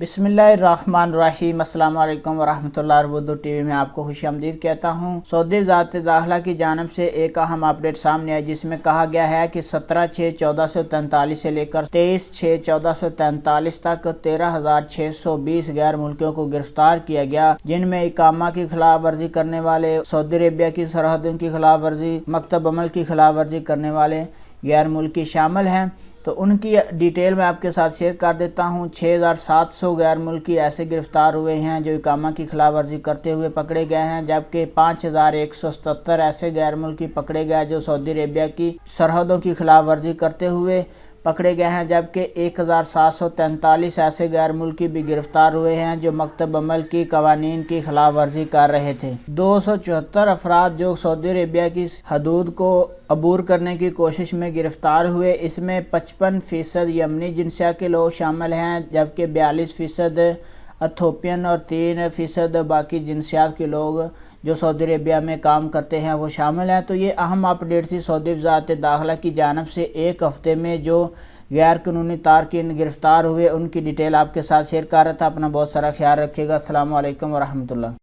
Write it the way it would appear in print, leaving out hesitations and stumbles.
بسم اللہ الرحمن الرحیم۔ السلام علیکم ورحمۃ اللہ۔ اردو ٹی وی میں آپ کو خوش آمدید کہتا ہوں۔ سعودی وزارت داخلہ کی جانب سے ایک اہم اپڈیٹ سامنے آئی، جس میں کہا گیا ہے کہ 17/6/1443 سے لے کر 23/6/1443 تک 13,620 غیر ملکیوں کو گرفتار کیا گیا، جن میں اقامہ کی خلاف ورزی کرنے والے، سعودی عربیہ کی سرحدوں کی خلاف ورزی، مکتب عمل کی خلاف ورزی کرنے والے غیر ملکی شامل ہیں۔ تو ان کی ڈیٹیل میں آپ کے ساتھ شیئر کر دیتا ہوں۔ 6,700 غیر ملکی ایسے گرفتار ہوئے ہیں جو اقامہ کی خلاف ورزی کرتے ہوئے پکڑے گئے ہیں، جبکہ 5,177 ایسے غیر ملکی پکڑے گئے جو سعودی عربیہ کی سرحدوں کی خلاف ورزی کرتے ہوئے پکڑے گئے ہیں، جبکہ 1,743 ایسے غیر ملکی بھی گرفتار ہوئے ہیں جو مکتب عمل کی قوانین کی خلاف ورزی کر رہے تھے۔ 274 افراد جو سعودی عربیہ کی حدود کو عبور کرنے کی کوشش میں گرفتار ہوئے، اس میں 55% یمنی جنسیت کے لوگ شامل ہیں، جبکہ 42% ایتھوپین اور 3% باقی جنسیات کے لوگ جو سعودی عربیہ میں کام کرتے ہیں وہ شامل ہیں۔ تو یہ اہم اپڈیٹ تھی سعودی وزارت داخلہ کی جانب سے۔ ایک ہفتے میں جو غیر قانونی تارکین گرفتار ہوئے ان کی ڈیٹیل آپ کے ساتھ شیئر کر رہا تھا۔ اپنا بہت سارا خیال رکھیے گا۔ السلام علیکم ورحمۃ اللہ۔